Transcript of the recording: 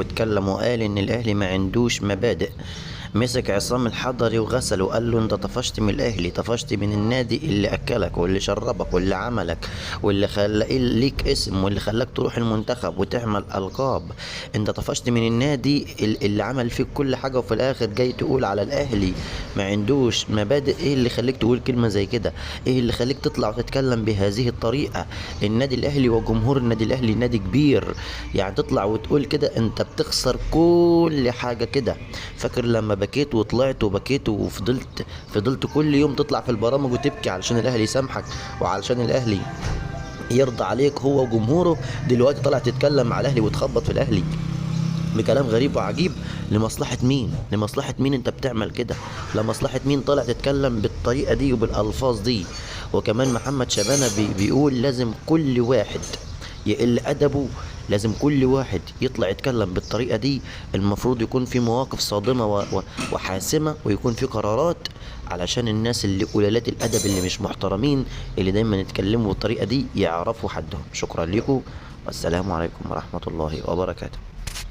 واتكلم وقال ان الاهلي ما عندوش مبادئ. مسك عصام الحضري وغسله وقال له انت طفشت من الاهلي، طفشت من النادي اللي اكلك واللي شربك واللي عملك واللي خلى ليك اسم واللي خلاك تروح المنتخب وتعمل القاب. انت طفشت من النادي اللي عمل فيك كل حاجه، وفي الاخر جاي تقول على الاهلي ما عندوش مبادئ. ايه اللي خليك تقول كلمه زي كده؟ ايه اللي خليك تطلع وتتكلم بهذه الطريقه؟ النادي الاهلي وجمهور النادي الاهلي نادي كبير، يعني تطلع وتقول كده؟ انت بتخسر كل حاجه كده. فاكر لما بكيت وطلعت وبكيت وفضلت كل يوم تطلع في البرامج وتبكي علشان الاهلي يسامحك وعلشان الاهلي يرضى عليك هو وجمهوره؟ دلوقتي طالع تتكلم على الاهلي وتخبط في الاهلي بكلام غريب وعجيب. لمصلحة مين؟ لمصلحة مين انت بتعمل كده؟ لمصلحة مين طالع تتكلم بالطريقة دي وبالألفاظ دي؟ وكمان محمد شبانة بيقول لازم كل واحد يقل أدبه، لازم كل واحد يطلع يتكلم بالطريقة دي. المفروض يكون في مواقف صادمة وحاسمة، ويكون في قرارات علشان الناس اللي قلالات الأدب اللي مش محترمين اللي دايما يتكلموا بالطريقة دي يعرفوا حدهم. شكرا لكم والسلام عليكم ورحمة الله وبركاته.